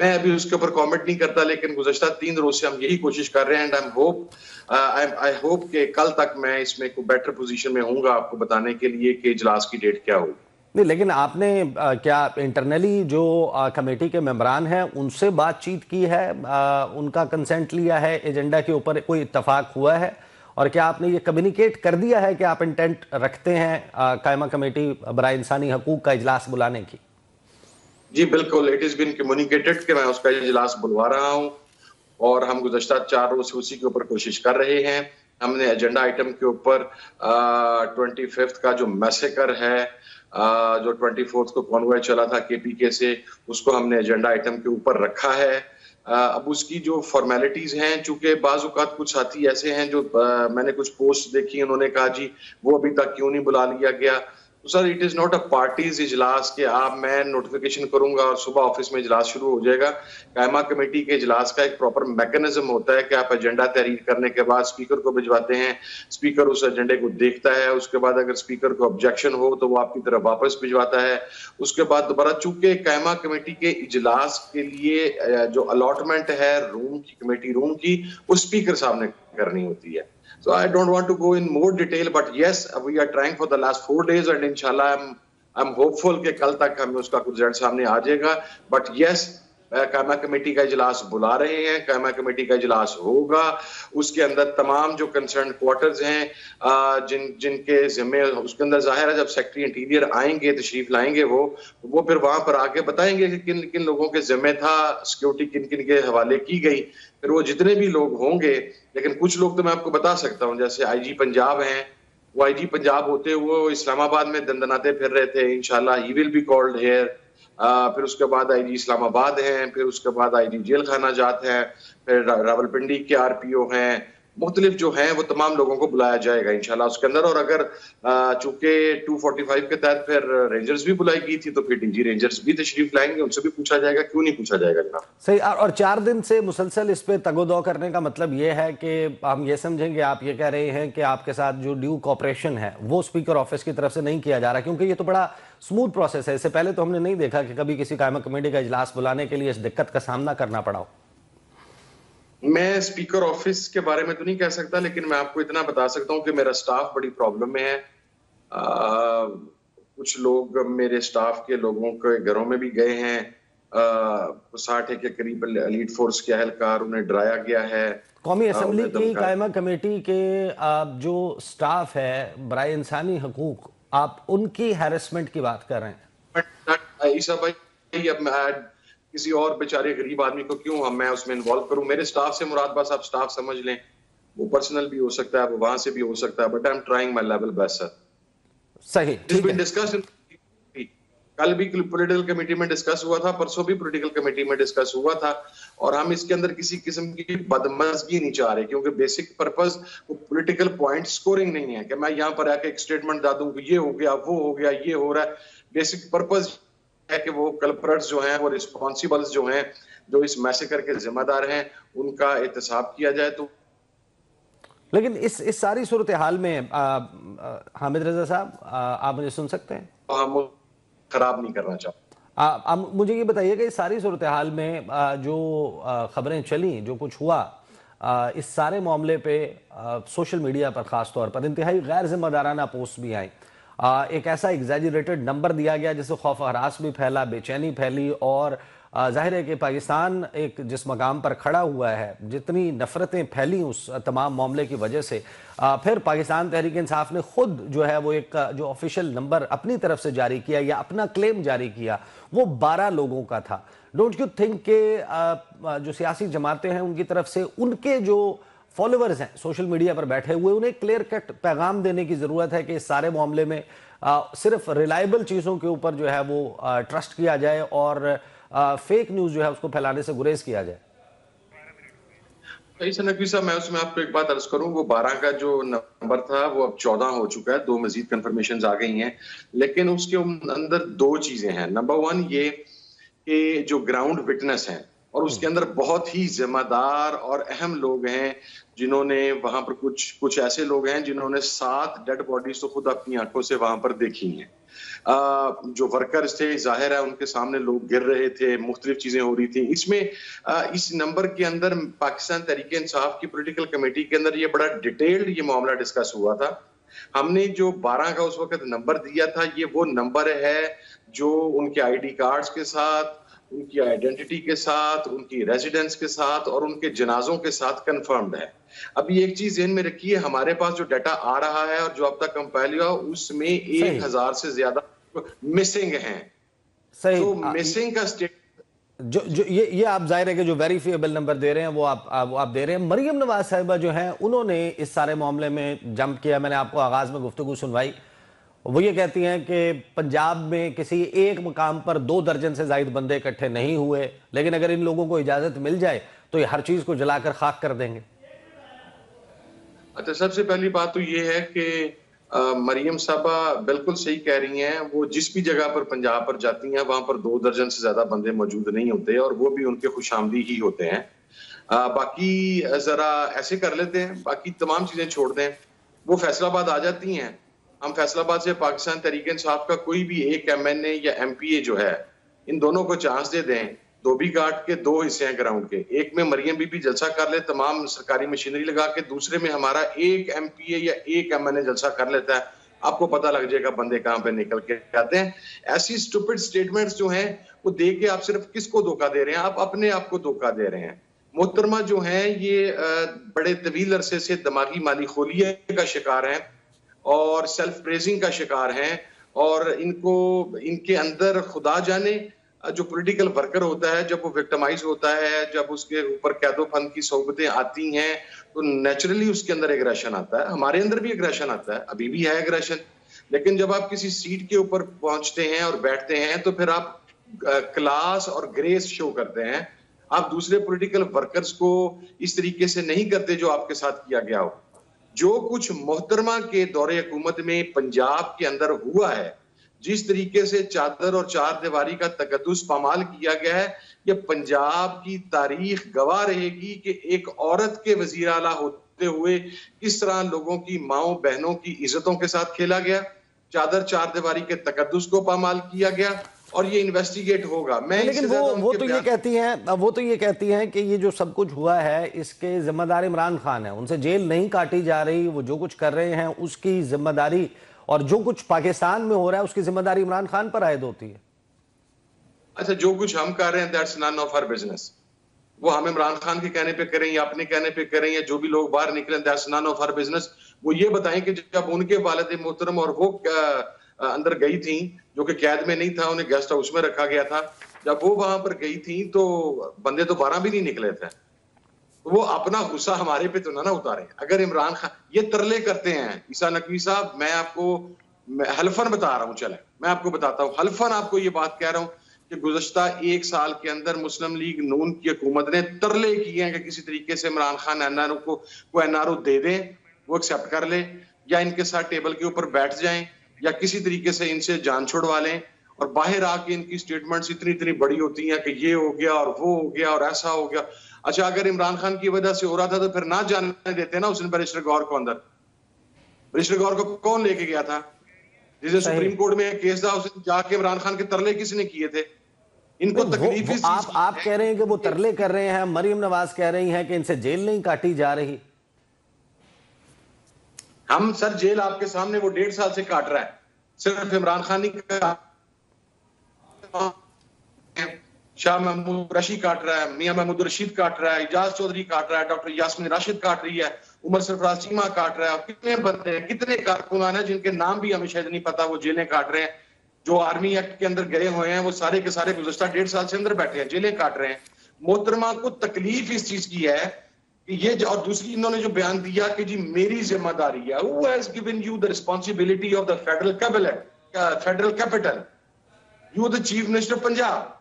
میں ابھی اس کے اوپر کامنٹ نہیں کرتا، لیکن گزشتہ 3 روز سے ہم یہی کوشش کر رہے ہیں، اینڈ آئی ہوپ کہ کل تک میں اس میں کوئی بیٹر پوزیشن میں ہوں گا آپ کو بتانے کے لیے کہ اجلاس کی ڈیٹ کیا ہوگی۔ نہیں، لیکن آپ نے کیا انٹرنلی جو کمیٹی کے ممبران ہیں ان سے بات چیت کی ہے، ان کا کنسنٹ لیا ہے، ایجنڈا کے اوپر کوئی اتفاق ہوا ہے، اور کیا آپ نے یہ کمیونیکیٹ کر دیا ہے کہ آپ انٹینٹ رکھتے ہیں قائمہ کمیٹی برائے انسانی حقوق کا اجلاس بلانے کی؟ جی بالکل، اٹ از بین کمیونیکیٹڈ کہ میں اس کا اجلاس بلوا رہا ہوں، اور ہم گزشتہ 4 روز سے اسی کے اوپر کوشش کر رہے ہیں۔ ہم نے ایجنڈا آئٹم کے اوپر 25 کا جو میسیکر ہے، جو 24 کو کانوائے چلا تھا KPK سے، اس کو ہم نے ایجنڈا آئٹم کے اوپر رکھا ہے۔ اب اس کی جو فارمیلٹیز ہیں، چونکہ بعض اوقات کچھ ساتھی ایسے ہیں جو میں نے کچھ پوسٹ دیکھی، انہوں نے کہا جی وہ ابھی تک کیوں نہیں بلا لیا گیا۔ Sir it is not a parties اجلاس کہ آپ میں نوٹیفیکیشن کروں گا اور صبح آفس میں اجلاس شروع ہو جائے گا۔ قائمہ کمیٹی کے اجلاس کا ایک پراپر میکنزم ہوتا ہے کہ آپ ایجنڈا تحریر کرنے کے بعد اسپیکر کو بھجواتے ہیں، اسپیکر اس ایجنڈے کو دیکھتا ہے، اس کے بعد اگر اسپیکر کو آبجیکشن ہو تو وہ آپ کی طرف واپس بھجواتا ہے، اس کے بعد دوبارہ، چونکہ قائمہ کمیٹی کے اجلاس کے لیے جو الاٹمنٹ ہے روم کی، کمیٹی روم کی، وہ اسپیکر صاحب نے کرنی ہوتی ہے۔ So I don't want to go in more detail, but yes, we are trying for the last 4 days, and inshallah I'm hopeful کہ کل تک ہمیں اس کا کچھ رزلٹ سامنے آ جائے گا۔ But yes, قائمہ کمیٹی کا اجلاس بلا رہے ہیں، قائمہ کمیٹی کا اجلاس ہوگا، اس کے اندر تمام جو کنسرن کوارٹرز ہیں جن کے ذمے، اس کے اندر ظاہر ہے جب سیکٹری انٹیریئر آئیں گے، تشریف لائیں گے، وہ پھر وہاں پر آ کے بتائیں گے کہ کن کن لوگوں کے ذمے تھا، سیکورٹی کن کن کے حوالے کی گئی، پھر وہ جتنے بھی لوگ ہوں گے۔ لیکن کچھ لوگ تو میں آپ کو بتا سکتا ہوں، جیسے IG پنجاب ہیں، وہ IG پنجاب ہوتے ہوئے اسلام آباد میں دندناتے پھر رہے تھے، انشاءاللہ ہی ول بی کالڈ ہیئر۔ پھر اس کے بعد IG اسلام آباد ہیں، پھر اس کے بعد IG جیل خانہ جات ہیں، پھر راولپنڈی کے RPO ہیں، مختلف جو ہیں وہ تمام لوگوں کو بلایا جائے گا انشاءاللہ اس کے اندر۔ اور اگر چونکہ 245 کے تحت پھر رینجرز بھی بلائی گئی تھی، تو پھر DG رینجرز بھی تشریف لائیں گے، ان سے بھی پوچھا جائے گا، کیوں نہیں پوچھا جائے گا جناب۔ صحیح، اور 4 دن سے مسلسل اس پہ تگ و دو کرنے کا مطلب یہ ہے کہ ہم یہ سمجھیں کہ آپ یہ کہہ رہے ہیں کہ آپ کے ساتھ جو ڈیو کوپریشن ہے وہ اسپیکر آفس کی طرف سے نہیں کیا جا رہا، کیونکہ یہ تو بڑا سموتھ پروسیس ہے۔ اس سے پہلے تو ہم نے نہیں دیکھا کہ کبھی کسی قائمہ کمیٹی کا اجلاس بلانے کے لیے اس دقت کا سامنا کرنا پڑا ہو۔ میں اسپیکر آفس کے بارے میں تو نہیں کہہ سکتا، لیکن میں آپ کو اتنا بتا سکتا ہوں کہ میرا سٹاف بڑی پرابلم میں ہے۔ کچھ لوگ میرے سٹاف کے لوگوں کے گھروں میں بھی گئے ہیں، 60 کے قریب ایلیٹ فورس کے اہلکار، انہیں ڈرایا گیا ہے۔ قومی اسمبلی کی قائمہ کمیٹی کے جو سٹاف ہے برائے انسانی حقوق، آپ ان کی ہیرسمنٹ کی بات کر رہے ہیں؟ عیسیٰ بھائی، اب میں کسی اور بیچارے غریب آدمی کو کیوں میں اس میں انوالو کروں؟ میرے سٹاف سے مراد بس آپ سٹاف سمجھ لیں، وہ پرسنل بھی ہو سکتا ہے، وہ وہاں سے بھی ہو سکتا ہے، but I am trying my level best sir. صحیح، ٹھیک ہے۔ کل بھی پولیٹیکل کمیٹی میں ڈسکس ہوا تھا، پرسوں بھی پولیٹیکل کمیٹی میں ڈسکس ہوا تھا، اور ہم اس کے اندر کسی قسم کی بدمزگی نہیں چاہ رہے، کیونکہ بیسک پرپز وہ پولیٹیکل پوائنٹ سکورنگ نہیں ہے کہ میں یہاں پر آ کے ایک سٹیٹمنٹ دا دوں کہ یہ ہو گیا، وہ ہو گیا، یہ ہو رہا ہے۔ بیسک پرپز ہے کہ وہ کلپریٹس جو ہیں، وہ ریسپانسیبلز جو ہیں، جو اس میسیکر کے ذمہ دار ہیں، ان کا احتساب کیا جائے۔ تو لیکن اس ساری صورتحال میں حامد رضا صاحب، آپ مجھے سن سکتے ہیں؟ ہم خراب نہیں کرنا چاہتے۔ مجھے یہ بتائیے کہ اس ساری صورتحال میں جو خبریں چلیں، جو کچھ ہوا، اس سارے معاملے پہ سوشل میڈیا پر خاص طور پر انتہائی غیر ذمہ دارانہ پوسٹ بھی آئیں، ایک ایسا ایگزیجریٹڈ نمبر دیا گیا جس سے خوف و ہراس بھی پھیلا، بے چینی پھیلی، اور ظاہر ہے کہ پاکستان ایک جس مقام پر کھڑا ہوا ہے، جتنی نفرتیں پھیلیں اس تمام معاملے کی وجہ سے، پھر پاکستان تحریک انصاف نے خود جو ہے وہ ایک جو آفیشیل نمبر اپنی طرف سے جاری کیا یا اپنا کلیم جاری کیا، وہ 12 لوگوں کا تھا۔ ڈونٹ یو تھنک کہ جو سیاسی جماعتیں ہیں ان کی طرف سے ان کے جو فالوورز ہیں سوشل میڈیا پر بیٹھے ہوئے، انہیں کلیئر کٹ پیغام دینے کی ضرورت ہے کہ اس سارے معاملے میں صرف ریلائبل چیزوں کے اوپر جو ہے وہ ٹرسٹ کیا جائے اور فیک نیوز جو ہے اس کو پھیلانے سے گریز کیا جائے؟ نقوی صاحب، میں اس میں آپ کو ایک بات عرض کروں، وہ 12 کا جو نمبر تھا وہ اب 14 ہو چکا ہے، 2 مزید کنفرمیشنز آ گئی ہیں، لیکن اس کے اندر 2 چیزیں ہیں۔ نمبر 1 یہ کہ جو گراؤنڈ وٹنس ہیں، اور اس کے اندر بہت ہی ذمہ دار اور اہم لوگ ہیں جنہوں نے وہاں پر کچھ ایسے لوگ ہیں جنہوں نے 7 ڈیڈ باڈیز تو خود اپنی آنکھوں سے وہاں پر دیکھی ہیں. جو ورکرز تھے ظاہر ہے ان کے سامنے لوگ گر رہے تھے, مختلف چیزیں ہو رہی تھیں. اس میں اس نمبر کے اندر پاکستان تحریک انصاف کی پولیٹیکل کمیٹی کے اندر یہ بڑا ڈیٹیلڈ یہ معاملہ ڈسکس ہوا تھا. ہم نے جو 12 کا اس وقت نمبر دیا تھا یہ وہ نمبر ہے جو ان کے آئی ڈی کارڈز کے ساتھ, ان کی آئیڈینٹی کے ساتھ, ان کی ریزیڈنس کے ساتھ اور ان کے جنازوں کے ساتھ کنفرمڈ ہے. ابھی ایک چیز ذہن میں رکھیے, ہمارے پاس جو ڈیٹا آ رہا ہے اور جو اب تک کمپائل ہوا اس میں 1000 سے زیادہ مسنگ ہیں. تو مسنگ کا اسٹیٹ جو یہ آپ ظاہر ہے کہ جو ویریفیبل نمبر دے رہے ہیں وہ آپ دے رہے ہیں. مریم نواز صاحبہ جو ہیں انہوں نے اس سارے معاملے میں جمپ کیا. میں نے آپ کو آغاز میں گفتگو سنوائی. وہ یہ کہتی ہیں کہ پنجاب میں کسی ایک مقام پر 2 درجن سے زائد بندے اکٹھے نہیں ہوئے, لیکن اگر ان لوگوں کو اجازت مل جائے تو یہ ہر چیز کو جلا کر خاک کر دیں گے. اچھا, سب سے پہلی بات تو یہ ہے کہ مریم صاحبہ بالکل صحیح کہہ رہی ہیں. وہ جس بھی جگہ پر پنجاب پر جاتی ہیں وہاں پر 2 درجن سے زیادہ بندے موجود نہیں ہوتے اور وہ بھی ان کے خوش آمدی ہی ہوتے ہیں. باقی ذرا ایسے کر لیتے ہیں, باقی تمام چیزیں چھوڑ دیں. وہ فیصل آباد آ جاتی ہیں, ہم فیصل آباد سے پاکستان تحریک انصاف کا کوئی بھی ایک ایم این اے یا ایم پی اے جو ہے ان دونوں کو چانس دے دیں. دھوبی گھاٹ کے 2 حصے ہیں گراؤنڈ کے, ایک میں مریم بی بی جلسہ کر لے تمام سرکاری مشینری لگا کے, دوسرے میں ہمارا ایک ایم پی اے یا ایک ایم این اے جلسہ کر لیتا ہے. آپ کو پتہ لگ جائے گا بندے کہاں پہ نکل کے آتے ہیں. ایسی سٹوپڈ سٹیٹمنٹس جو ہیں وہ دے کے آپ صرف کس کو دھوکہ دے رہے ہیں؟ آپ اپنے آپ کو دھوکہ دے رہے ہیں. محترمہ جو ہیں یہ بڑے طویل عرصے سے دماغی مالی خولیے کا شکار ہیں اور سیلف پریزنگ کا شکار ہیں, اور ان کے اندر خدا جانے جو پولیٹیکل ورکر ہوتا ہے جب وہ وکٹمائز ہوتا ہے, جب اس کے اوپر قید و بند کی صحبتیں آتی ہیں تو نیچرلی اس کے اندر ایگریشن آتا ہے. ہمارے اندر بھی ایگریشن آتا ہے, ابھی بھی ہے ایگریشن. لیکن جب آپ کسی سیٹ کے اوپر پہنچتے ہیں اور بیٹھتے ہیں تو پھر آپ کلاس اور گریس شو کرتے ہیں. آپ دوسرے پولیٹیکل ورکرز کو اس طریقے سے نہیں کرتے جو آپ کے ساتھ کیا گیا ہو. جو کچھ محترمہ کے دور حکومت میں پنجاب کے اندر ہوا ہے, جس طریقے سے چادر اور 4 دیواری کا تقدس پامال کیا گیا ہے, یہ پنجاب کی تاریخ گواہ رہے گی کہ ایک عورت کے وزیر اعلیٰ ہوتے ہوئے کس طرح لوگوں کی ماؤں بہنوں کی عزتوں کے ساتھ کھیلا گیا, چادر 4 دیواری کے تقدس کو پامال کیا گیا, اور یہ انویسٹیگیٹ ہوگا. لیکن وہ تو یہ کہتی ہیں کہ یہ جو سب کچھ ہوا ہے اس کے ذمہ دار عمران خان ہے. ان سے جیل نہیں کاٹی جا رہی, وہ جو کچھ کر رہے ہیں اس کی ذمہ داری اور جو کچھ پاکستان میں ہو رہا ہے اس کی ذمہ داری عمران خان پر عائد ہوتی ہے. اچھا, جو کچھ ہم کر رہے ہیں that's none of our business. وہ ہم عمران خان کے کہنے پہ کریں یا اپنے کہنے پہ کریں یا جو بھی لوگ باہر نکلیں that's none of our business. وہ یہ بتائیں کہ جب ان کے والد محترم اور وہ اندر گئی تھیں, جو کہ قید میں نہیں تھا, انہیں گیسٹ ہاؤس میں رکھا گیا تھا, جب وہ وہاں پر گئی تھیں تو بندے تو 12 بھی نہیں نکلے تھے. وہ اپنا غصہ ہمارے پہ تو نہ اتارے. اگر عمران خان یہ ترلے کرتے ہیں, عیسیٰ نقوی صاحب میں آپ کو حلفاً بتا رہا ہوں, چلیں میں آپ کو بتاتا ہوں, حلفاً آپ کو یہ بات کہہ رہا ہوں کہ گزشتہ 1 سال کے اندر مسلم لیگ نون کی حکومت نے ترلے کیے ہیں کہ کسی طریقے سے Imran Khan N R O دے دیں, وہ ایکسیپٹ کر لیں, یا ان کے ساتھ ٹیبل کے اوپر بیٹھ جائیں, یا کسی طریقے سے ان سے جان چھوڑوا لیں. اور باہر آ کے ان کی سٹیٹمنٹس اتنی بڑی ہوتی ہیں کہ یہ ہو گیا اور وہ ہو گیا اور ایسا ہو گیا. اچھا, اگر عمران خان کی وجہ سے ہو رہا تھا تو پھر نہ جانے دیتے نا اس نے بیرسٹر گور کو اندر. بیرسٹر گور کو کون لے کے گیا تھا؟ جسے سپریم کورٹ میں کیس تھا, اس نے جا کے عمران خان کے ترلے کس نے کیے تھے؟ ان کو تکلیف آپ کہہ رہے ہیں کہ وہ ترلے کر رہے ہیں, مریم نواز کہہ رہی ہیں کہ ان سے جیل نہیں کاٹی جا رہی. ہم سر جیل آپ کے سامنے وہ 1.5 سال سے کاٹ رہا ہے, صرف عمران خان نہیں کہا, شاہ محمود رشی کاٹ رہا ہے, میاں محمود رشید کاٹ رہا ہے, اجاز چودھری کاٹ رہا ہے, ڈاکٹر یاسمین راشد کاٹ رہی ہے, عمر سرفراز چیمہ کاٹ رہا ہے, اور کتنے بندے ہیں, کتنے کارکنان ہیں جن کے نام بھی ہمیں شاید نہیں پتا, وہ جیلیں کاٹ رہے ہیں. جو آرمی ایکٹ کے اندر گئے ہوئے ہیں وہ سارے کے سارے گزشتہ 1.5 سال سے اندر بیٹھے ہیں, جیلیں کاٹ رہے ہیں. محترمہ کو تکلیف اس چیز کی ہے کہ یہ, اور دوسری انہوں نے جو بیان دیا کہ جی میری ذمہ داری ہے. Who has given you the responsibility of the federal capital? You are the chief minister of Punjab.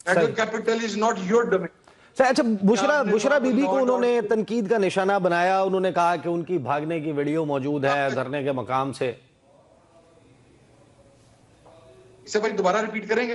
Federal capital is not your domain. اچھا, بشرا بی بی کو انہوں نے تنقید کا نشانہ بنایا. انہوں نے کہا کہ ان کی بھاگنے کی ویڈیو موجود ہے دھرنے کے مقام سے. اسے بھائی دوبارہ ریپیٹ کریں گے؟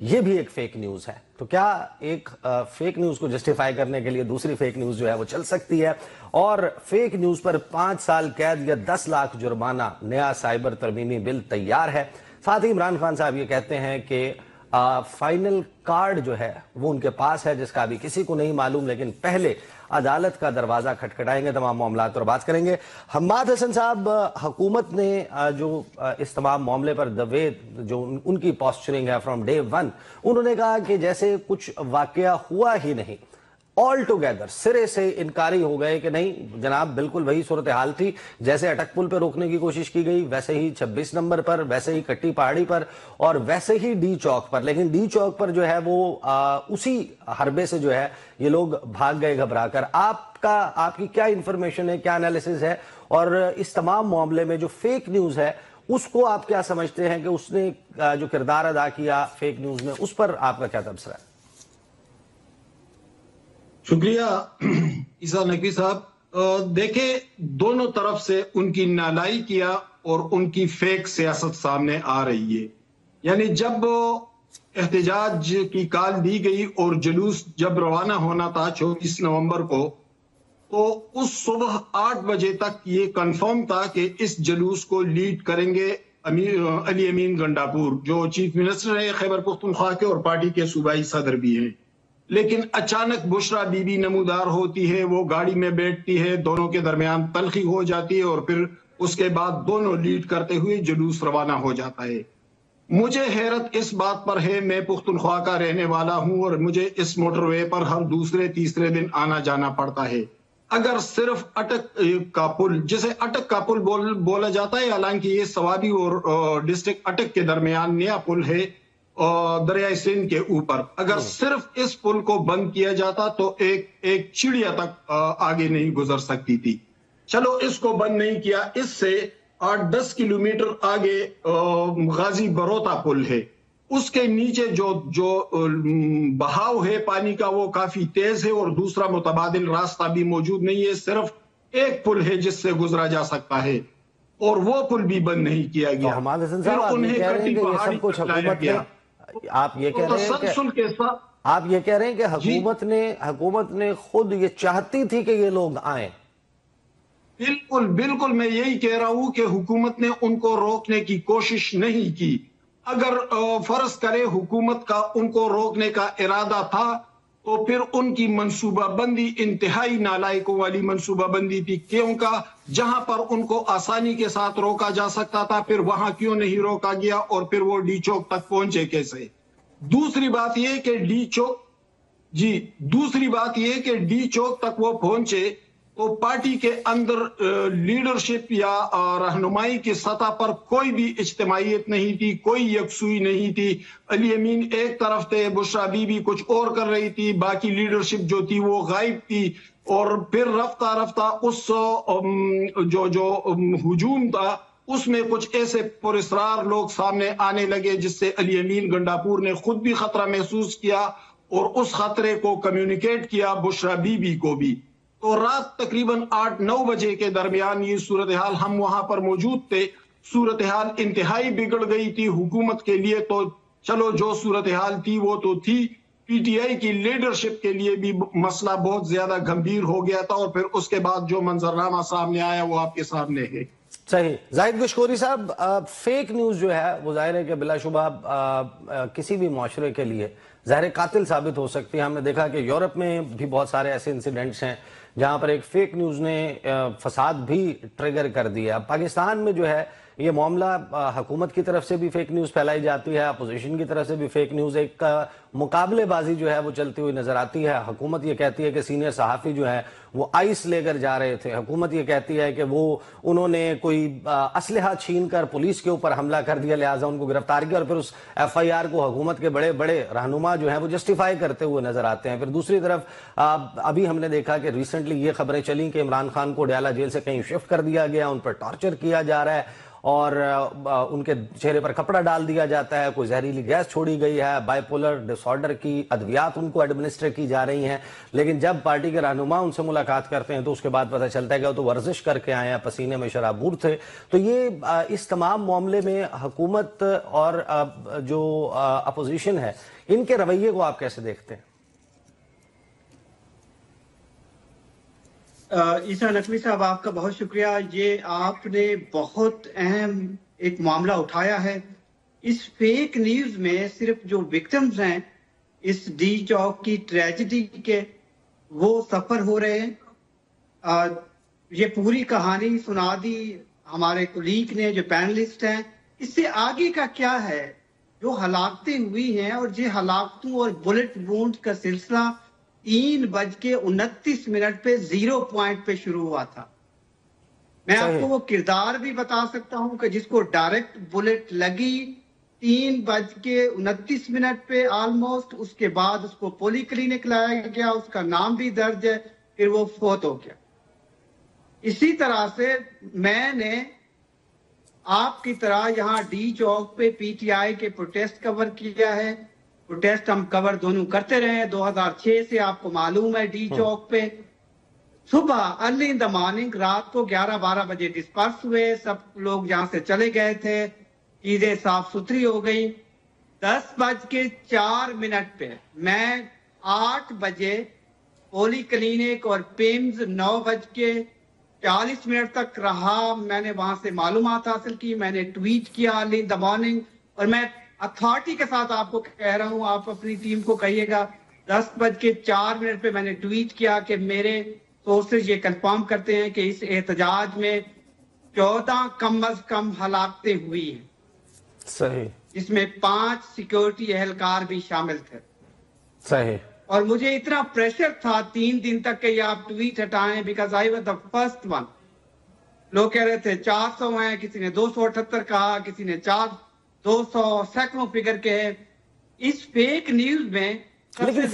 یہ بھی ایک فیک نیوز ہے. تو کیا ایک فیک نیوز کو جسٹیفائی کرنے کے لیے دوسری فیک نیوز جو ہے وہ چل سکتی ہے؟ اور فیک نیوز پر 5 سال قید یا 10 لاکھ جرمانہ، نیا سائبر ترمیمی بل تیار ہے. ساتھ ہی عمران خان صاحب یہ کہتے ہیں کہ فائنل کارڈ جو ہے وہ ان کے پاس ہے، جس کا ابھی کسی کو نہیں معلوم، لیکن پہلے عدالت کا دروازہ کھٹکھٹائیں گے. تمام معاملات پر بات کریں گے. حماد حسن صاحب، حکومت نے جو اس تمام معاملے پر جو ان کی پوسچرنگ ہے فرام ڈے ون، انہوں نے کہا کہ جیسے کچھ واقعہ ہوا ہی نہیں، آل ٹوگیدر سرے سے انکاری ہو گئے کہ نہیں جناب، بالکل وہی صورتحال تھی جیسے اٹک پل پہ روکنے کی کوشش کی گئی، ویسے ہی 26 نمبر پر، ویسے ہی کٹی پہاڑی پر، اور ویسے ہی ڈی چوک پر. لیکن ڈی چوک پر جو ہے وہ اسی حربے سے جو ہے یہ لوگ بھاگ گئے گھبرا کر. آپ کی کیا انفارمیشن ہے، کیا انالیسز ہے، اور اس تمام معاملے میں جو فیک نیوز ہے اس کو آپ کیا سمجھتے ہیں کہ اس نے جو کردار ادا کیا فیک نیوز میں، اس پر آپ کا کیا تبصرہ ہے؟ شکریہ عیسیٰ نقوی صاحب. دیکھیں، دونوں طرف سے ان کی نالائی کیا اور ان کی فیک سیاست سامنے آ رہی ہے. یعنی جب احتجاج کی کال دی گئی اور جلوس جب روانہ ہونا تھا 24 نومبر کو، تو اس صبح 8 بجے تک یہ کنفرم تھا کہ اس جلوس کو لیڈ کریں گے علی امین گنڈاپور، جو چیف منسٹر ہے خیبر پختونخوا کے اور پارٹی کے صوبائی صدر بھی ہیں. لیکن اچانک بشرا بی بی نمودار ہوتی ہے، وہ گاڑی میں بیٹھتی ہے، دونوں کے درمیان تلخی ہو جاتی ہے اور پھر اس کے بعد دونوں لیڈ کرتے ہوئے جلوس روانہ ہو جاتا ہے. مجھے حیرت اس بات پر ہے، میں پختونخوا کا رہنے والا ہوں اور مجھے اس موٹر وے پر ہر دوسرے تیسرے دن آنا جانا پڑتا ہے. اگر صرف اٹک کا پل، جسے اٹک کا پل بولا جاتا ہے، حالانکہ یہ سوابی اور ڈسٹرکٹ اٹک کے درمیان نیا پل ہے دریائے سندھ کے اوپر، اگر صرف اس پل کو بند کیا جاتا تو ایک چڑیا تک آگے نہیں گزر سکتی تھی. چلو اس کو بند نہیں کیا، اس سے 8-10 کلومیٹر آگے غازی بروتا پل ہے، اس کے نیچے جو بہاؤ ہے پانی کا وہ کافی تیز ہے اور دوسرا متبادل راستہ بھی موجود نہیں ہے، صرف ایک پل ہے جس سے گزرا جا سکتا ہے اور وہ پل بھی بند نہیں کیا گیا. تو حماد حسن صاحب، آپ یہ کہہ رہے ہیں کہ یہ سب کچھ حکومت نے، آپ یہ کہہ رہے ہیں کہ حکومت نے خود یہ چاہتی تھی کہ یہ لوگ آئیں؟ بالکل میں یہی کہہ رہا ہوں کہ حکومت نے ان کو روکنے کی کوشش نہیں کی. اگر فرض کرے حکومت کا ان کو روکنے کا ارادہ تھا تو پھر ان کی منصوبہ بندی انتہائی نالائقوں والی منصوبہ بندی تھی. کیوں کا جہاں پر ان کو آسانی کے ساتھ روکا جا سکتا تھا پھر وہاں کیوں نہیں روکا گیا اور پھر وہ ڈی چوک تک پہنچے کیسے؟ دوسری بات یہ کہ ڈی چوک تک وہ پہنچے تو پارٹی کے اندر لیڈرشپ یا رہنمائی کی سطح پر کوئی بھی اجتماعیت نہیں تھی، کوئی یکسوئی نہیں تھی. علی امین ایک طرف تھے، بشرا بی بی کچھ اور کر رہی تھی، باقی لیڈرشپ جو تھی وہ غائب تھی. اور پھر رفتہ رفتہ اس جو ہجوم تھا اس میں کچھ ایسے پراسرار لوگ سامنے آنے لگے جس سے علی امین گنڈاپور نے خود بھی خطرہ محسوس کیا اور اس خطرے کو کمیونیکیٹ کیا بشرا بی بی کو بھی. تو رات تقریباً 8-9 بجے کے درمیان یہ صورتحال، ہم وہاں پر موجود تھے، صورتحال انتہائی بگڑ گئی تھی حکومت کے لیے. تو چلو جو صورتحال تھی وہ تو تھی، پی ٹی آئی کی لیڈرشپ کے لیے بھی مسئلہ بہت زیادہ گمبھیر ہو گیا تھا اور پھر اس کے بعد جو منظرنامہ سامنے آیا وہ آپ کے سامنے ہے. صحیح. زاہد گشکوری صاحب، فیک نیوز جو ہے وہ ظاہر ہے کہ بلا شبہ کسی بھی معاشرے کے لیے ظاہر قاتل ثابت ہو سکتی ہے. ہم نے دیکھا کہ یورپ میں بھی بہت سارے ایسے انسیڈنٹس ہیں جہاں پر ایک فیک نیوز نے فساد بھی ٹریگر کر دیا. پاکستان میں جو ہے یہ معاملہ حکومت کی طرف سے بھی فیک نیوز پھیلائی جاتی ہے، اپوزیشن کی طرف سے بھی فیک نیوز، ایک مقابلے بازی جو ہے وہ چلتی ہوئی نظر آتی ہے. حکومت یہ کہتی ہے کہ سینئر صحافی جو ہے وہ آئس لے کر جا رہے تھے، حکومت یہ کہتی ہے کہ انہوں نے کوئی اسلحہ چھین کر پولیس کے اوپر حملہ کر دیا لہٰذا ان کو گرفتار کیا، اور پھر اس ایف آئی آر کو حکومت کے بڑے بڑے رہنما جو ہیں وہ جسٹیفائی کرتے ہوئے نظر آتے ہیں. پھر دوسری طرف ابھی ہم نے دیکھا کہ ریسنٹلی یہ خبریں چلیں کہ عمران خان کو ڈیالہ جیل سے کہیں شفٹ کر دیا گیا، ان پر ٹارچر کیا جا رہا ہے. اور ان کے چہرے پر کپڑا ڈال دیا جاتا ہے, کوئی زہریلی گیس چھوڑی گئی ہے, بائی پولر ڈس آرڈر کی ادویات ان کو ایڈمنسٹر کی جا رہی ہیں. لیکن جب پارٹی کے رہنما ان سے ملاقات کرتے ہیں تو اس کے بعد پتہ چلتا ہے کہ وہ تو ورزش کر کے آئے ہیں, پسینے میں شرابور تھے. تو یہ اس تمام معاملے میں حکومت اور جو اپوزیشن ہے ان کے رویے کو آپ کیسے دیکھتے ہیں؟ عیسیٰ نقوی صاحب آپ کا بہت شکریہ. یہ آپ نے بہت اہم ایک معاملہ اٹھایا ہے. اس فیک نیوز میں صرف جو وکٹمز ہیں اس ڈی چوک کی ٹریجڈی کے وہ سفر ہو رہے ہیں. یہ پوری کہانی سنا دی ہمارے کولیگ نے جو پینلسٹ ہیں. اس سے آگے کا کیا ہے؟ جو ہلاکتیں ہوئی ہیں اور یہ ہلاکتوں اور بلٹ وونڈ کا سلسلہ 3:29 پہ 0 پوائنٹ پہ شروع ہوا تھا. میں آپ کو وہ کردار بھی بتا سکتا ہوں کہ جس کو ڈائریکٹ بلٹ لگی 3:29 پہ آلموسٹ. اس کے بعد اس کو پولی کلینک لایا گیا, اس کا نام بھی درج ہے, پھر وہ فوت ہو گیا. اسی طرح سے میں نے آپ کی طرح یہاں ڈی چوک پہ پی ٹی آئی کے پروٹیسٹ کور کیا ہے. پروٹیسٹ ہم کور دونوں کرتے رہے ہیں 2006 سے. آپ کو معلوم ہے ڈی چوک پہ صبح ارلی ان دا مارننگ, رات کو 11-12 بجے ڈسپرس ہوئے, سب لوگ یہاں سے چلے گئے تھے, چیزیں صاف ستھری ہو گئی. 10:04 پہ میں 8 بجے پولی کلینک اور پیمز 9:40 تک رہا. میں نے وہاں سے معلومات حاصل کی, میں نے ٹویٹ کیا ارلی ان دا مارننگ, اور میں اتھارٹی کے ساتھ آپ کو کہہ رہا ہوں, آپ اپنی ٹیم کو کہیے گا. 10:04 پہ میں نے ٹویٹ کیا کہ میرے سورسز یہ کنفرم کرتے ہیں کہ اس احتجاج میں 14 کم از کم ہلاکتیں ہوئی ہیں. صحیح. اس میں 5 سیکورٹی اہلکار بھی شامل تھے. صحیح. اور مجھے اتنا پریشر تھا 3 دن تک کہ یہ آپ ٹویٹ ہٹائیں, because I was the first one. لوگ کہہ رہے تھے 400 ہیں, کسی نے 278 کہا, کسی نے 200 سینکڑوں فگر کے. اس فیک نیوز میں لیکن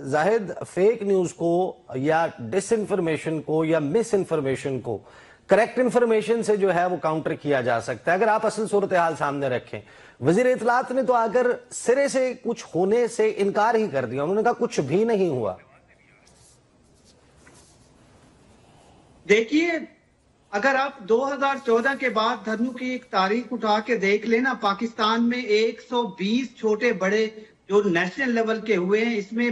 زاہد فیک نیوز کو یا ڈس انفارمیشن کو یا مس انفارمیشن کو کریکٹ انفارمیشن سے جو ہے وہ کاؤنٹر کیا جا سکتا ہے. اگر آپ اصل صورتحال سامنے رکھیں, وزیر اطلاعات نے تو اگر سرے سے کچھ ہونے سے انکار ہی کر دیا, انہوں نے کہا کچھ بھی نہیں ہوا. دیکھیے, اگر آپ 2014 کے بعد دھرنوں کی ایک تاریخ اٹھا کے دیکھ لینا, پاکستان میں 120 چھوٹے بڑے جو نیشنل لیول کے ہوئے ہیں, اس میں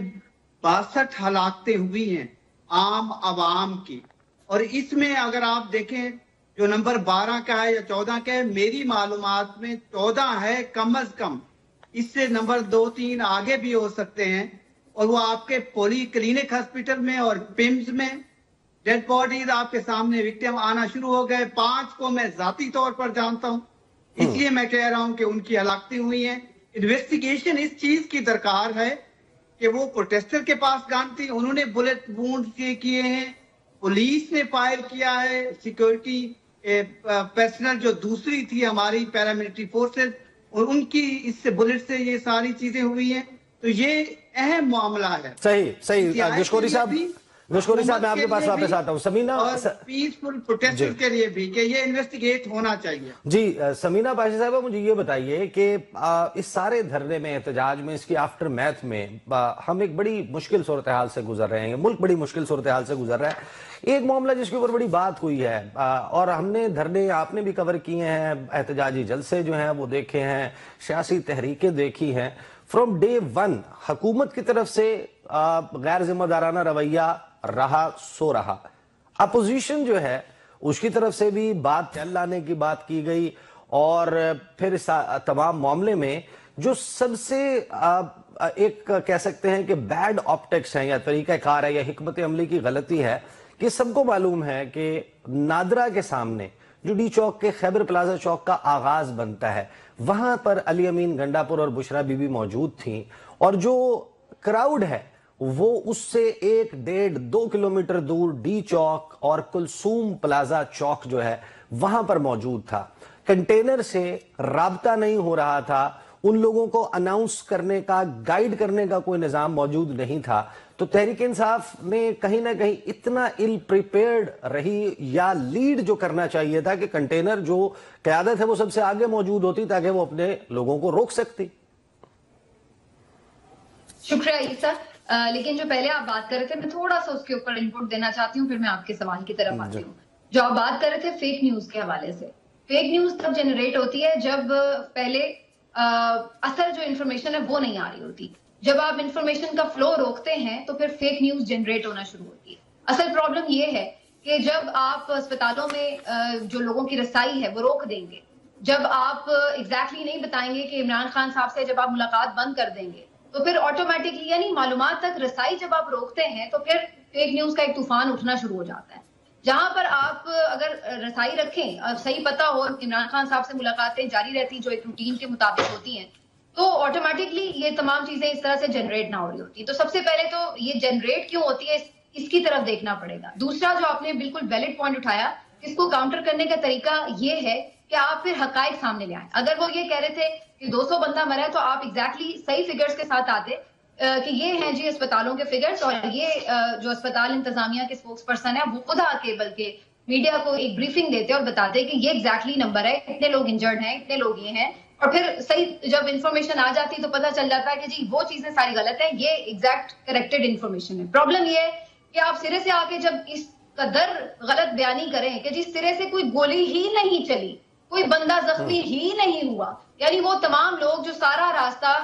62 ہلاکتیں ہوئی ہیں عام عوام کی. اور اس میں اگر آپ دیکھیں جو نمبر 12 کا ہے یا 14 کا ہے, میری معلومات میں 14 ہے کم از کم. اس سے نمبر 2-3 آگے بھی ہو سکتے ہیں, اور وہ آپ کے پولی کلینک ہسپیٹل میں اور پیمز میں ڈیڈ باڈیز آپ کے سامنے وکٹم آنا شروع ہو گئے. 5 کو میں ذاتی طور پر جانتا ہوں, اس لیے میں کہہ رہا ہوں کہ ان کی ہلاکتیں ہوئی ہیں. انویسٹیگیشن اس چیز کی درکار ہے کہ وہ پروٹیسٹر کے پاس گن تھی, انہوں نے بلٹ وونڈ کیے ہیں, پولیس نے فائر کیا ہے, سیکورٹی پرسنل جو دوسری تھی ہماری پیراملٹری فورسز, اور ان کی اس سے بلٹ سے یہ ساری چیزیں ہوئی ہیں. تو یہ اہم معاملہ ہے. صحیح. گشکوری صاحب میں آپ کے پاس واپس آتا ہوں. سمینہ, پیسفل پروٹیسٹر کے لیے بھی کہ یہ انویسٹیگیٹ ہونا چاہیے. جی سمینہ پاشا صاحبہ, مجھے یہ بتائیے کہ اس سارے دھرنے میں, احتجاج میں, اس کی آفٹر میتھ میں ہم ایک بڑی مشکل صورتحال سے گزر رہے ہیں, ملک بڑی مشکل صورتحال سے گزر رہا ہے. ایک معاملہ جس کے اوپر بڑی بات ہوئی ہے, اور ہم نے دھرنے آپ نے بھی کور کیے ہیں, احتجاجی جلسے جو ہیں وہ دیکھے ہیں, سیاسی تحریکیں دیکھی ہیں. فرام ڈے 1 حکومت کی طرف سے غیر ذمہ دارانہ رویہ رہا سو رہا. اپوزیشن جو ہے اس کی طرف سے بھی بات چل لانے کی بات کی گئی, اور پھر اس تمام معاملے میں جو سب سے ایک کہہ سکتے ہیں کہ بیڈ آپٹکس ہیں یا طریقہ کار ہے یا حکمت عملی کی غلطی ہے کہ سب کو معلوم ہے کہ نادرا کے سامنے جو ڈی چوک کے خیبر پلازا چوک کا آغاز بنتا ہے, وہاں پر علی امین گنڈاپور اور بشرا بی بی موجود تھیں, اور جو کراؤڈ ہے وہ اس سے 1.5-2 کلومیٹر دور ڈی چوک اور کلثوم پلازا چوک جو ہے وہاں پر موجود تھا. کنٹینر سے رابطہ نہیں ہو رہا تھا, ان لوگوں کو اناؤنس کرنے کا، گائیڈ کرنے کا کوئی نظام موجود نہیں تھا. تو تحریک انصاف نے کہیں نہ کہیں اتنا ill prepared رہی، یا لیڈ جو کرنا چاہیے تھا کہ کنٹینر جو قیادت ہے وہ سب سے آگے موجود ہوتی تاکہ وہ اپنے لوگوں کو روک سکتی. شکریہ عیسیٰ. لیکن جو پہلے آپ بات کر رہے تھے میں تھوڑا سا اس کے اوپر انپٹ دینا چاہتی ہوں، پھر میں آپ کے سوال کی طرف آتی ہوں. جو آپ بات کر رہے تھے فیک نیوز کے حوالے سے، فیک نیوز تب جنریٹ ہوتی ہے جب پہلے اصل جو انفارمیشن ہے وہ نہیں آ رہی ہوتی. جب آپ انفارمیشن کا فلو روکتے ہیں تو پھر فیک نیوز جنریٹ ہونا شروع ہوتی ہے. اصل پرابلم یہ ہے کہ جب آپ اسپتالوں میں جو لوگوں کی رسائی ہے وہ روک دیں گے، جب آپ ایگزیکٹلی نہیں بتائیں گے کہ عمران خان صاحب سے جب آپ ملاقات بند کر دیں گے، تو پھر آٹومیٹکلی یعنی معلومات تک رسائی جب آپ روکتے ہیں تو پھر فیک نیوز کا ایک طوفان اٹھنا شروع ہو جاتا ہے. جہاں پر آپ اگر رسائی رکھیں، صحیح پتہ ہو عمران خان صاحب سے ملاقاتیں جاری رہتی جو ایک روٹین کے مطابق ہوتی ہیں، تو آٹومیٹکلی یہ تمام چیزیں اس طرح سے جنریٹ نہ ہو رہی ہوتی. تو سب سے پہلے تو یہ جنریٹ کیوں ہوتی ہے اس کی طرف دیکھنا پڑے گا. دوسرا جو آپ نے بالکل ویلڈ پوائنٹ اٹھایا، اس کو کاؤنٹر کرنے کا طریقہ یہ ہے کہ آپ پھر حقائق سامنے لے آئیں. اگر وہ یہ کہہ رہے تھے کہ 200 بندہ مرا ہے تو آپ ایگزیکٹلی صحیح فگرز کے ساتھ آتے کہ یہ ہیں جی اسپتالوں کے فگرز، اور یہ جو اسپتال انتظامیہ کے اسپوکس پرسن ہیں وہ خود آ کے بلکہ میڈیا کو ایک بریفنگ دیتے اور بتاتے کہ یہ ایگزیکٹلی نمبر ہے، اتنے لوگ انجرڈ ہیں، اتنے لوگ یہ ہیں. اور پھر صحیح جب انفارمیشن آ جاتی تو پتہ چل جاتا ہے کہ جی وہ چیزیں ساری غلط ہیں، یہ ایگزیکٹ کریکٹڈ انفارمیشن ہے. پرابلم یہ ہے کہ آپ سرے سے آ کے جب اس قدر غلط بیانی کریں کہ جس سرے سے کوئی گولی ہی نہیں چلی، کوئی بندہ زخمی ہی نہیں ہوا، یعنی وہ تمام لوگ جو سارا راستہ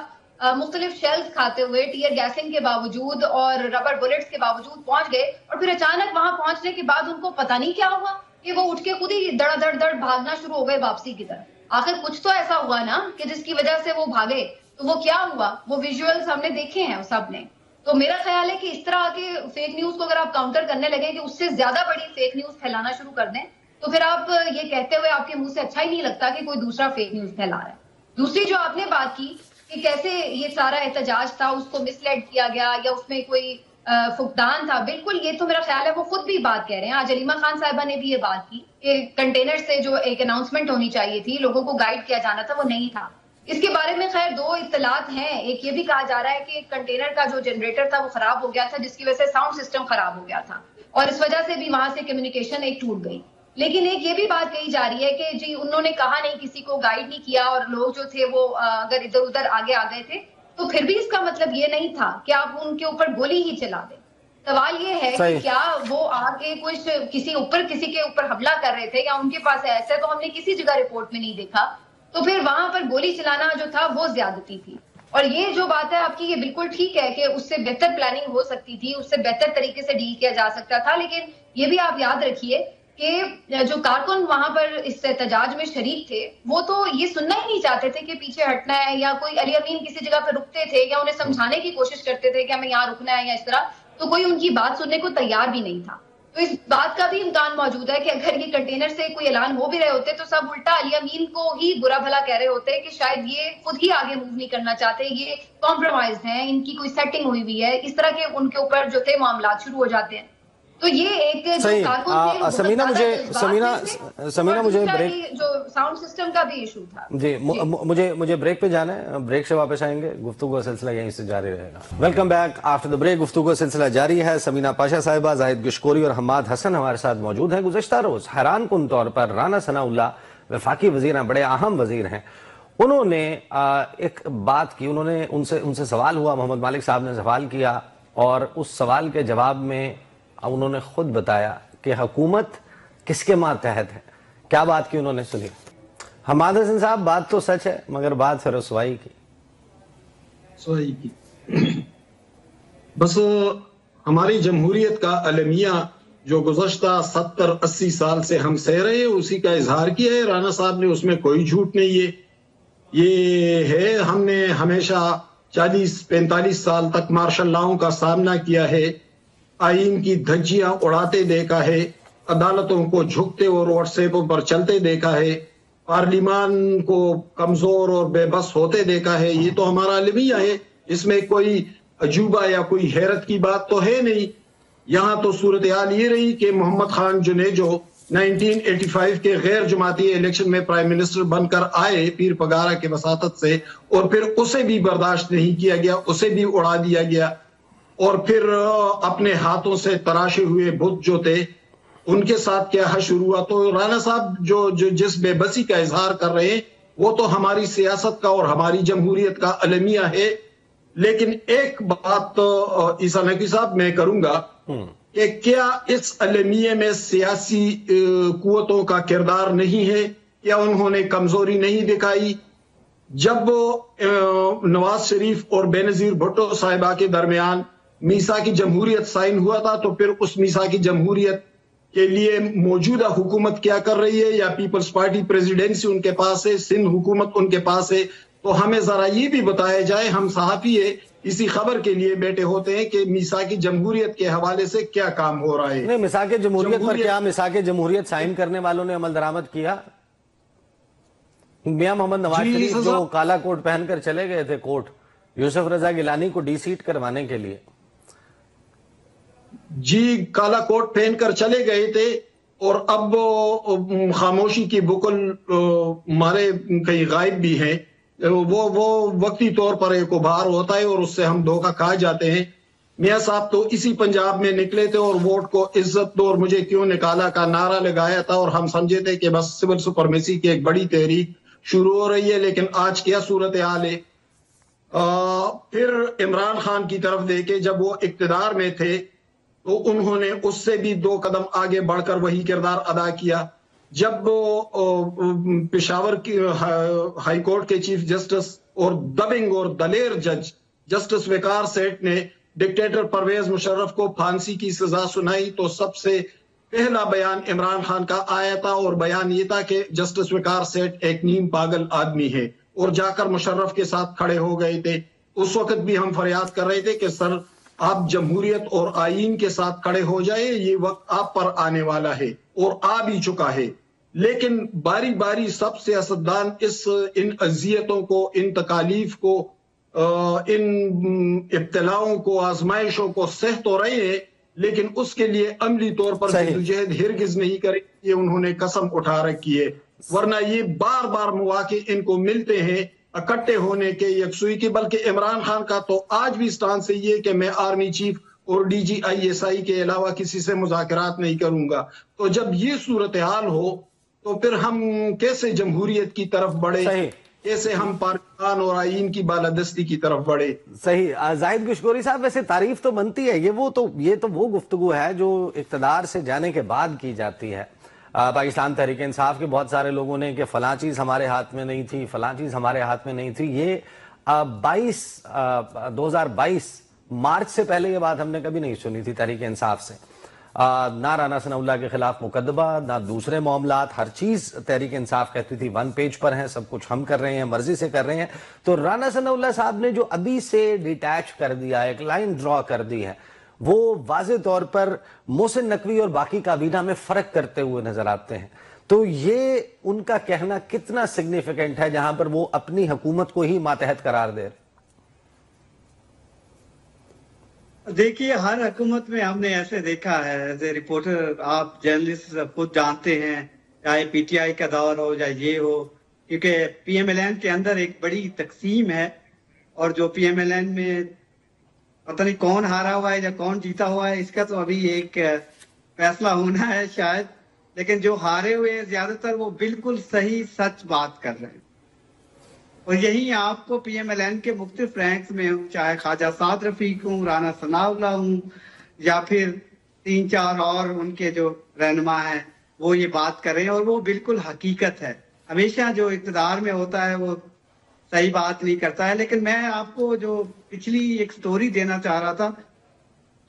مختلف شیلز کھاتے ہوئے ٹیئر گیسنگ کے باوجود اور ربر بلٹس کے باوجود پہنچ گئے، اور پھر اچانک وہاں پہنچنے کے بعد ان کو پتہ نہیں کیا ہوا کہ وہ اٹھ کے خود ہی دڑ دڑ دڑ بھاگنا شروع ہو گئے واپسی کی طرف. آخر کچھ تو ایسا ہوا نا کہ جس کی وجہ سے وہ بھاگے. تو وہ کیا ہوا؟ وہ ویژولز ہم نے دیکھے ہیں سب نے. تو میرا خیال ہے کہ اس طرح کے فیک نیوز کو اگر آپ کاؤنٹر کرنے لگیں کہ اس سے زیادہ بڑی فیک نیوز پھیلانا شروع کر دیں، تو پھر آپ یہ کہتے ہوئے آپ کے منہ سے اچھا ہی نہیں لگتا کہ کوئی دوسرا فیک نیوز پھیلا رہا ہے. دوسری جو آپ نے بات کی کہ کیسے یہ سارا احتجاج تھا، اس کو مس لیڈ کیا گیا یا اس میں کوئی فقدان تھا، بالکل یہ تو میرا خیال ہے وہ خود بھی بات کہہ رہے ہیں. آج علیمہ خان صاحبہ نے بھی یہ بات کی کہ کنٹینر سے جو ایک اناؤنسمنٹ ہونی چاہیے تھی، لوگوں کو گائیڈ کیا جانا تھا، وہ نہیں تھا. اس کے بارے میں خیر دو اطلاعات ہیں. ایک یہ بھی کہا جا رہا ہے کہ کنٹینر کا جو جنریٹر تھا وہ خراب ہو گیا تھا، جس کی وجہ سے ساؤنڈ سسٹم خراب ہو گیا تھا اور اس وجہ سے بھی وہاں سے کمیونیکیشن ایک ٹوٹ گئی. لیکن ایک یہ بھی بات کہی جا رہی ہے کہ جی انہوں نے کہا نہیں، کسی کو گائیڈ نہیں کیا، اور لوگ جو تھے وہ اگر ادھر ادھر آگے آ گئے تھے تو پھر بھی اس کا مطلب یہ نہیں تھا کہ آپ ان کے اوپر گولی ہی چلا دیں. سوال یہ ہے کہ کیا وہ آگے کچھ کسی کے اوپر حملہ کر رہے تھے یا ان کے پاس ایسا تو ہم نے کسی جگہ رپورٹ میں نہیں دیکھا. تو پھر وہاں پر گولی چلانا جو تھا وہ زیادتی تھی. اور یہ جو بات ہے آپ کی، یہ بالکل ٹھیک ہے کہ اس سے بہتر پلاننگ ہو سکتی تھی، اس سے بہتر طریقے سے ڈیل کیا جا سکتا تھا. لیکن یہ بھی آپ یاد رکھیے کہ جو کارکن وہاں پر اس احتجاج میں شریک تھے وہ تو یہ سننا ہی نہیں چاہتے تھے کہ پیچھے ہٹنا ہے، یا کوئی علی امین کسی جگہ پہ رکتے تھے یا انہیں سمجھانے کی کوشش کرتے تھے کہ ہمیں یہاں رکنا ہے یا اس طرح، تو کوئی ان کی بات سننے کو تیار بھی نہیں تھا. تو اس بات کا بھی امکان موجود ہے کہ اگر یہ کنٹینر سے کوئی اعلان ہو بھی رہے ہوتے تو سب الٹا علی امین کو ہی برا بھلا کہہ رہے ہوتے کہ شاید یہ خود ہی آگے موو نہیں کرنا چاہتے، یہ کمپرومائز ہیں، ان کی کوئی سیٹنگ ہوئی ہوئی ہے، اس طرح کے ان کے اوپر جو تھے معاملات شروع ہو جاتے ہیں. تو یہ ایک سمینہ مجھے بریک، جو ساؤنڈ سسٹم کا بھی ایشو تھا. جی مجھے بریک پہ جانا ہے، بریک سے واپس آئیں گے، گفتگو کا سلسلہ یہیں سے جاری رہے گا. Welcome back after the break. گفتگو کا سلسلہ جاری ہے. سمینہ پاشا صاحبہ، زاہد گشکوری اور حماد حسن ہمارے ساتھ موجود ہیں. گزشتہ روز حیران کن طور پر رانا ثناء اللہ وفاقی وزیر ہیں، بڑے اہم وزیر ہیں، انہوں نے ایک بات کی. انہوں نے ان سے سوال ہوا، محمد مالک صاحب نے سوال کیا، اور اس سوال کے جواب میں انہوں نے خود بتایا کہ حکومت کس کے ماتحت ہے. کیا بات کی انہوں نے، سنی. حماد حسن صاحب، بات تو سچ ہے مگر بات ہے رسوائی کی. بس ہماری جمہوریت کا المیہ جو گزشتہ 70-80 سال سے ہم سہ رہے ہیں اسی کا اظہار کیا ہے. رانا صاحب نے اس میں کوئی جھوٹ نہیں ہے. یہ ہے ہم نے ہمیشہ 40-45 سال تک مارشل لاؤں کا سامنا کیا ہے، آئین کی دھجیاں اڑاتے دیکھا ہے، عدالتوں کو جھکتے اور واٹس ایپوں پر چلتے دیکھا ہے، پارلیمان کو کمزور اور بے بس ہوتے دیکھا ہے. یہ تو ہمارا المیہ ہے، اس میں کوئی عجوبہ یا کوئی حیرت کی بات تو ہے نہیں. یہاں تو صورتحال یہ رہی کہ محمد خان جنیجو 1985 کے غیر جماعتی الیکشن میں پرائم منسٹر بن کر آئے پیر پگارا کے وساطت سے، اور پھر اسے بھی برداشت نہیں کیا گیا، اسے بھی اڑا دیا گیا، اور پھر اپنے ہاتھوں سے تراشے ہوئے بت جو تھے ان کے ساتھ کیا حشر ہوا۔ تو رانا صاحب جو جس بے بسی کا اظہار کر رہے ہیں وہ تو ہماری سیاست کا اور ہماری جمہوریت کا المیہ ہے، لیکن ایک بات عیسیٰ نقوی صاحب میں کروں گا کہ کیا اس المیہ میں سیاسی قوتوں کا کردار نہیں ہے؟ کیا انہوں نے کمزوری نہیں دکھائی؟ جب نواز شریف اور بینظیر بھٹو صاحبہ کے درمیان میثاقی جمہوریت سائن ہوا تھا، تو پھر اس میثاقی جمہوریت کے لیے موجودہ حکومت کیا کر رہی ہے؟ یا پیپلز پارٹی پریزیڈنسی ان کے پاس ہے، سندھ حکومت ان کے پاس ہے؟ تو ہمیں ذرا یہ بھی بتایا جائے، ہم صحافی ہے، اسی خبر کے لیے بیٹھے ہوتے ہیں کہ میثاقی جمہوریت کے حوالے سے کیا کام ہو رہا ہے۔ نہیں، میثاق جمہوریت پر کیا میثاق جمہوریت سائن کرنے والوں نے عمل درآمد کیا؟ میاں محمد نواز شریف جو کالا کوٹ پہن کر چلے گئے تھے کوٹ یوسف رضا گیلانی کو ڈی سیٹ کروانے کے لیے، جی کالا کوٹ پہن کر چلے گئے تھے، اور اب خاموشی کی بکل مارے کئی غائب بھی ہیں، وہ وقتی طور پر ایک ابھار ہوتا ہے اور اس سے ہم دھوکہ کھا جاتے ہیں۔ میاں صاحب تو اسی پنجاب میں نکلے تھے اور ووٹ کو عزت دو اور مجھے کیوں نکالا کا نعرہ لگایا تھا، اور ہم سمجھے تھے کہ بس سول سپرمیسی کی ایک بڑی تحریک شروع ہو رہی ہے، لیکن آج کیا صورتحال ہے؟ پھر عمران خان کی طرف دیکھے، جب وہ اقتدار میں تھے تو انہوں نے اس سے بھی 2 قدم آگے بڑھ کر وہی کردار ادا کیا۔ جب پشاور کی ہائی کورٹ کے چیف جسٹس اور دبنگ اور دلیر جج جسٹس وقار سیٹھ نے ڈکٹیٹر پرویز مشرف کو پھانسی کی سزا سنائی، تو سب سے پہلا بیان عمران خان کا آیا تھا، اور بیان یہ تھا کہ جسٹس وقار سیٹھ ایک نیم پاگل آدمی ہے، اور جا کر مشرف کے ساتھ کھڑے ہو گئے تھے۔ اس وقت بھی ہم فریاد کر رہے تھے کہ سر آپ جمہوریت اور آئین کے ساتھ کھڑے ہو جائے، یہ وقت آپ پر آنے والا ہے اور آ بھی چکا ہے۔ لیکن باری باری سب سیاستدان ان اذیتوں کو، ان تکالیف کو، ان ابتلاؤں کو، آزمائشوں کو سہ تو رہے ہیں، لیکن اس کے لیے عملی طور پر جدوجہد ہرگز نہیں کرے، یہ انہوں نے قسم اٹھا رکھی ہے، ورنہ یہ بار بار مواقع ان کو ملتے ہیں اکٹھے ہونے کے، یکسوئی کی۔ بلکہ عمران خان کا تو آج بھی سٹانس ہے یہ کہ میں آرمی چیف اور ڈی جی ISI کے علاوہ کسی سے مذاکرات نہیں کروں گا۔ تو جب یہ صورتحال ہو تو پھر ہم کیسے جمہوریت کی طرف بڑھے، کیسے ہم پارلیمان اور آئین کی بالادستی کی طرف بڑھے؟ صحیح۔ زاہد گشگوری صاحب، ویسے تعریف تو بنتی ہے، یہ تو وہ گفتگو ہے جو اقتدار سے جانے کے بعد کی جاتی ہے۔ پاکستان تحریک انصاف کے بہت سارے لوگوں نے کہ فلاں چیز ہمارے ہاتھ میں نہیں تھی، فلاں چیز ہمارے ہاتھ میں نہیں تھی۔ یہ 2022 مارچ سے پہلے یہ بات ہم نے کبھی نہیں سنی تھی تحریک انصاف سے، نہ رانا ثناء اللہ کے خلاف مقدمہ، نہ دوسرے معاملات، ہر چیز تحریک انصاف کہتی تھی 1 پیج پر ہیں، سب کچھ ہم کر رہے ہیں، مرضی سے کر رہے ہیں۔ تو رانا ثناء اللہ صاحب نے جو ابھی سے ڈیٹیچ کر دیا، ایک لائن ڈرا کر دی ہے، وہ واضح طور پر محسن نقوی اور باقی کابینہ میں فرق کرتے ہوئے نظر آتے ہیں۔ تو یہ ان کا کہنا کتنا سگنیفیکنٹ ہے جہاں پر وہ اپنی حکومت کو ہی ماتحت قرار دے؟ دیکھیے، ہر حکومت میں ہم نے ایسے دیکھا ہے، ایز اے رپورٹر آپ جرنلسٹ خود جانتے ہیں، چاہے PTI کا دور ہو یا یہ ہو، کیونکہ PMLN کے اندر ایک بڑی تقسیم ہے، اور جو PMLN میں پتہ نہیں کون ہارا ہوا ہے یا کون جیتا ہوا ہے، اس کا تو ابھی ایک فیصلہ ہونا ہے شاید، لیکن جو ہارے ہوئے ہیں زیادہ تر وہ بالکل صحیح سچ بات کر رہے ہیں۔ اور یہی آپ کو PMLN کے مختلف رینکس میں ہوں، چاہے خواجہ سعد رفیق ہوں، رانا ثناء اللہ ہوں، یا پھر 3-4 اور ان کے جو رہنما ہیں، وہ یہ بات کر رہے ہیں، اور وہ بالکل حقیقت ہے۔ ہمیشہ جو اقتدار میں ہوتا ہے وہ صحیح بات نہیں کرتا ہے۔ لیکن میں آپ کو جو پچھلی ایک سٹوری دینا چاہ رہا تھا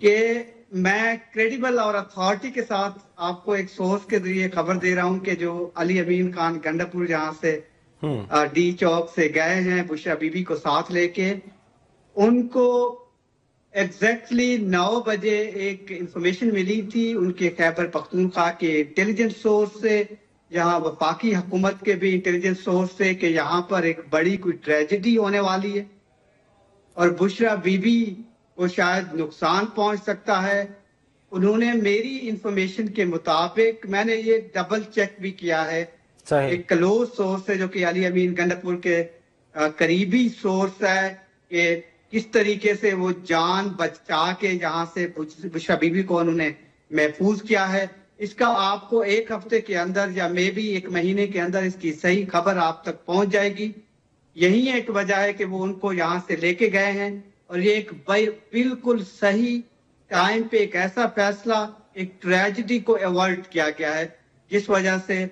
کہ میں کریڈیبل اور اتھارٹی کے ساتھ آپ کو ایک سورس کے ذریعے خبر دے رہا ہوں کہ جو علی امین خان گنڈاپور جہاں سے ڈی چوک سے گئے ہیں بشرا بی بی کو ساتھ لے کے، ان کو ایگزیکٹلی 9 بجے ایک انفارمیشن ملی تھی ان کے خیبر پختونخوا کے انٹیلیجنس سورس سے، یہاں وفاقی حکومت کے بھی انٹیلیجنس سورس سے، کہ یہاں پر ایک بڑی کوئی ٹریجڈی ہونے والی ہے اور بشرا بی بی کو شاید نقصان پہنچ سکتا ہے، انہوں نے میری انفارمیشن کے مطابق، میں نے یہ ڈبل چیک بھی کیا ہے، ایک کلوز سورس ہے جو کہ علی امین گنڈاپور کے قریبی سورس ہے، کہ کس طریقے سے وہ جان بچا کے یہاں سے بشرا بی بی کو انہوں نے محفوظ کیا ہے. اس کا آپ کو ایک ہفتے کے اندر یا مے بھی ایک مہینے کے اندر اس کی صحیح خبر آپ تک پہنچ جائے گی. یہی ایک وجہ ہے کہ وہ ان کو یہاں سے لے کے گئے ہیں، اور یہ ایک بالکل صحیح ٹائم پہ ایک ایسا فیصلہ، ایک ٹریجڈی کو ایوائڈ کیا گیا ہے، جس وجہ سے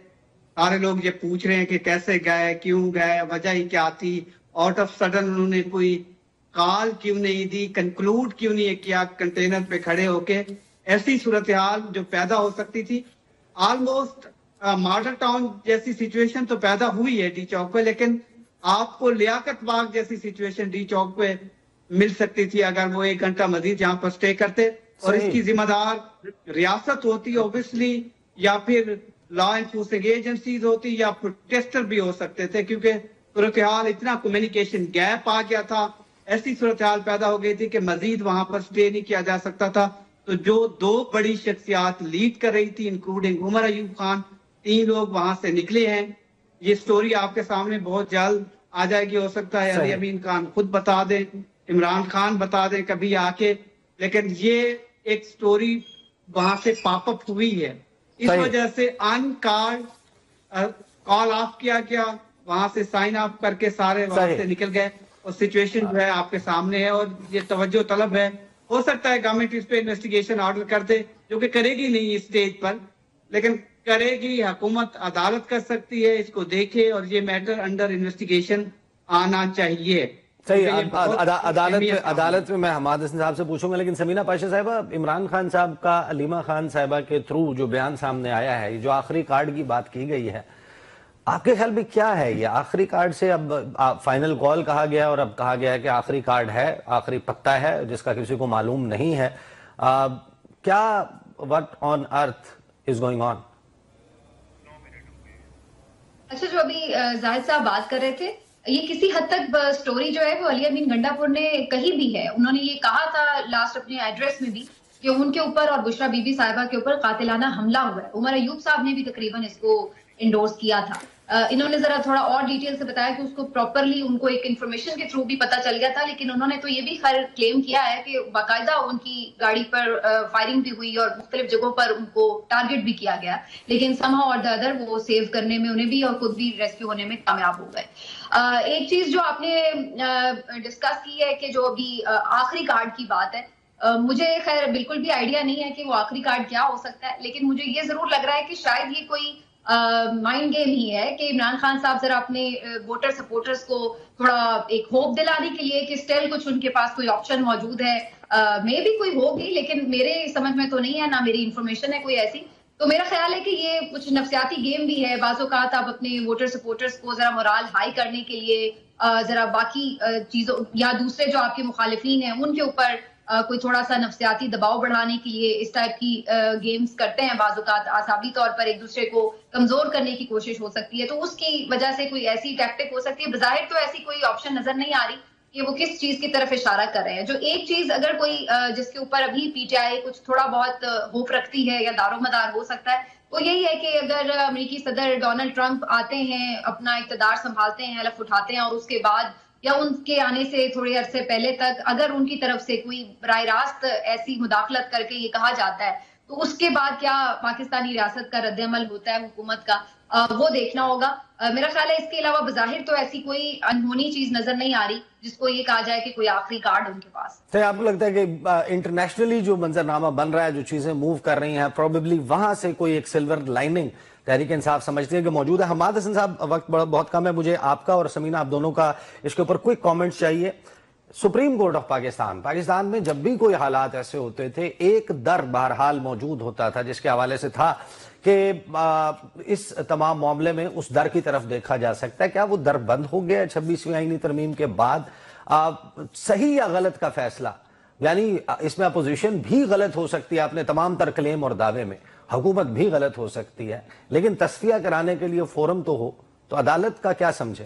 سارے لوگ یہ پوچھ رہے ہیں کہ کیسے گئے، کیوں گئے، وجہ ہی کیا تھی، آؤٹ آف سڈن انہوں نے کوئی کال کیوں نہیں دی، کنکلوڈ کیوں نہیں کیا کنٹینر پہ کھڑے ہو کے. ایسی صورتحال جو پیدا ہو سکتی تھی، آلموسٹ ماڈل ٹاؤن جیسی سچویشن تو پیدا ہوئی ہے ڈی چوک پہ، لیکن آپ کو لیاقت باغ جیسی سچویشن ڈی چوک پہ مل سکتی تھی اگر وہ 1 گھنٹہ مزید یہاں پر سٹے کرتے. اور اس کی ذمہ دار ریاست ہوتی اوبیسلی، یا پھر لا انفورسنگ ایجنسیز ہوتی، یا پروٹیسٹر بھی ہو سکتے تھے، کیونکہ صورتحال اتنا کمیونیکیشن گیپ آ گیا تھا، ایسی صورتحال پیدا ہو گئی تھی کہ مزید وہاں پر سٹے نہیں کیا جا سکتا تھا. تو جو 2 بڑی شخصیات لیڈ کر رہی تھی انکلوڈنگ عمر ایوب خان، 3 لوگ وہاں سے نکلے ہیں. یہ سٹوری آپ کے سامنے بہت جلد آ جائے گی، ہو سکتا ہے علی امین خان خود بتا دیں، عمران خان بتا دیں کبھی آ کے، لیکن یہ ایک سٹوری وہاں سے پاپ اپ ہوئی ہے. اس وجہ سے ان کال آف کیا گیا، وہاں سے سائن آف کر کے سارے وہاں سے نکل گئے، اور سچویشن جو ہے آپ کے سامنے ہے، اور یہ توجہ طلب ہے. ہو سکتا ہے گورنمنٹ اس پہ انویسٹیگیشن آرڈر کر دے، جو کہ کرے گی نہیں اس سٹیج پر، لیکن کرے گی حکومت، عدالت کر سکتی ہے، اس کو دیکھے، اور یہ میٹر انڈر انویسٹیگیشن آنا چاہیے. صحیح. عدالت میں میں حماد حسن صاحب سے پوچھوں گا، لیکن سمینہ پاشا صاحبہ، عمران خان صاحب کا علیمہ خان صاحبہ کے تھرو جو بیان سامنے آیا ہے، جو آخری کارڈ کی بات کی گئی ہے، آپ کے خیال میں کیا ہے یہ آخری کارڈ سے؟ اب فائنل کال کہا گیا، اور اب کہا گیا ہے کہ آخری کارڈ ہے، آخری پتا ہے جس کا کسی کو معلوم نہیں ہے. کیا what on earth is going on؟ اچھا، جو ابھی زاہد صاحب بات کر رہے تھے، یہ کسی حد تک سٹوری جو ہے وہ علی امین گنڈاپور نے کہی بھی ہے. انہوں نے یہ کہا تھا لاسٹ اپنے ایڈریس میں بھی کہ ان کے اوپر اور بشرا بی بی صاحبہ کے اوپر قاتلانہ حملہ ہوا ہے. عمر ایوب صاحب نے بھی تقریباً اس کو انڈورس کیا تھا. انہوں نے ذرا تھوڑا اور ڈیٹیل سے بتایا کہ اس کو پراپرلی ان کو ایک انفارمیشن کے تھرو بھی پتا چل گیا تھا، لیکن انہوں نے تو یہ بھی خیر کلیم کیا ہے کہ باقاعدہ ان کی گاڑی پر فائرنگ بھی ہوئی اور مختلف جگہوں پر ان کو ٹارگٹ بھی کیا گیا، لیکن سم ہاؤ اور دی ادر وہ سیو کرنے میں انہیں بھی اور خود بھی ریسکیو ہونے میں کامیاب ہو گئے. ایک چیز جو آپ نے ڈسکس کی ہے کہ جو ابھی آخری کارڈ کی بات ہے، مجھے خیر بالکل بھی آئیڈیا نہیں ہے کہ وہ آخری کارڈ کیا ہو سکتا ہے، لیکن مجھے یہ ضرور لگ رہا ہے کہ شاید یہ کوئی مائنڈ گیم ہی ہے کہ عمران خان صاحب ذرا اپنے ووٹر سپورٹرز کو تھوڑا ایک ہوپ دلانے کے لیے کہ اسٹل کچھ ان کے پاس کوئی آپشن موجود ہے. مے بھی کوئی ہوگی، لیکن میرے سمجھ میں تو نہیں ہے، نہ میری انفارمیشن ہے کوئی ایسی. تو میرا خیال ہے کہ یہ کچھ نفسیاتی گیم بھی ہے. بعض اوقات آپ اپنے ووٹر سپورٹرز کو ذرا مورال ہائی کرنے کے لیے ذرا باقی چیزوں یا دوسرے جو آپ کے مخالفین ہیں ان کے اوپر کوئی تھوڑا سا نفسیاتی دباؤ بڑھانے کے لیے اس ٹائپ کی گیمز کرتے ہیں. بعض اوقات اعصابی طور پر ایک دوسرے کو کمزور کرنے کی کوشش ہو سکتی ہے، تو اس کی وجہ سے کوئی ایسی ٹیکٹک ہو سکتی ہے. بظاہر تو ایسی کوئی آپشن نظر نہیں آ رہی کہ وہ کس چیز کی طرف اشارہ کر رہے ہیں. جو ایک چیز اگر کوئی جس کے اوپر ابھی پی ٹی آئی کچھ تھوڑا بہت ہوپ رکھتی ہے یا دار و مدار ہو سکتا ہے، وہ یہی ہے کہ اگر امریکی صدر ڈونلڈ ٹرمپ آتے ہیں، اپنا اقتدار سنبھالتے ہیں، حلف اٹھاتے ہیں، اور اس کے بعد یا ان کے آنے سے تھوڑے عرصے پہلے تک اگر ان کی طرف سے کوئی براہ راست ایسی مداخلت کر کے یہ کہا جاتا ہے، تو اس کے بعد کیا پاکستانی ریاست کا رد عمل ہوتا ہے حکومت کا، وہ دیکھنا ہوگا. میرا خیال ہے اس کے علاوہ بظاہر تو ایسی کوئی انہونی چیز نظر نہیں آ رہی جس کو یہ کہا جائے کہ کوئی آخری کارڈ ان کے پاس. تو آپ کو لگتا ہے کہ انٹرنیشنلی جو منظرنامہ بن رہا ہے، جو چیزیں موو کر رہی ہیں، پروبیبلی وہاں سے کوئی ایک سلور لائننگ تحریک انصاف سمجھتے ہیں کہ موجود ہے؟ حماد حسن صاحب، وقت بہت کم ہے، مجھے آپ کا اور سمینہ آپ دونوں کا اس کے اوپر کوئی کامنٹس چاہیے. سپریم کورٹ آف پاکستان میں جب بھی کوئی حالات ایسے ہوتے تھے، ایک در بہرحال موجود ہوتا تھا جس کے حوالے سے تھا کہ اس تمام معاملے میں اس در کی طرف دیکھا جا سکتا ہے. کیا وہ در بند ہو گیا 26ویں آئینی ترمیم کے بعد؟ صحیح یا غلط کا فیصلہ، یعنی اس میں اپوزیشن بھی غلط ہو سکتی ہے اپنے تمام تر کلیم اور دعوے میں، حکومت بھی غلط ہو سکتی ہے، لیکن تصفیہ کرانے کے لیے فورم تو ہو، تو عدالت کا کیا سمجھے؟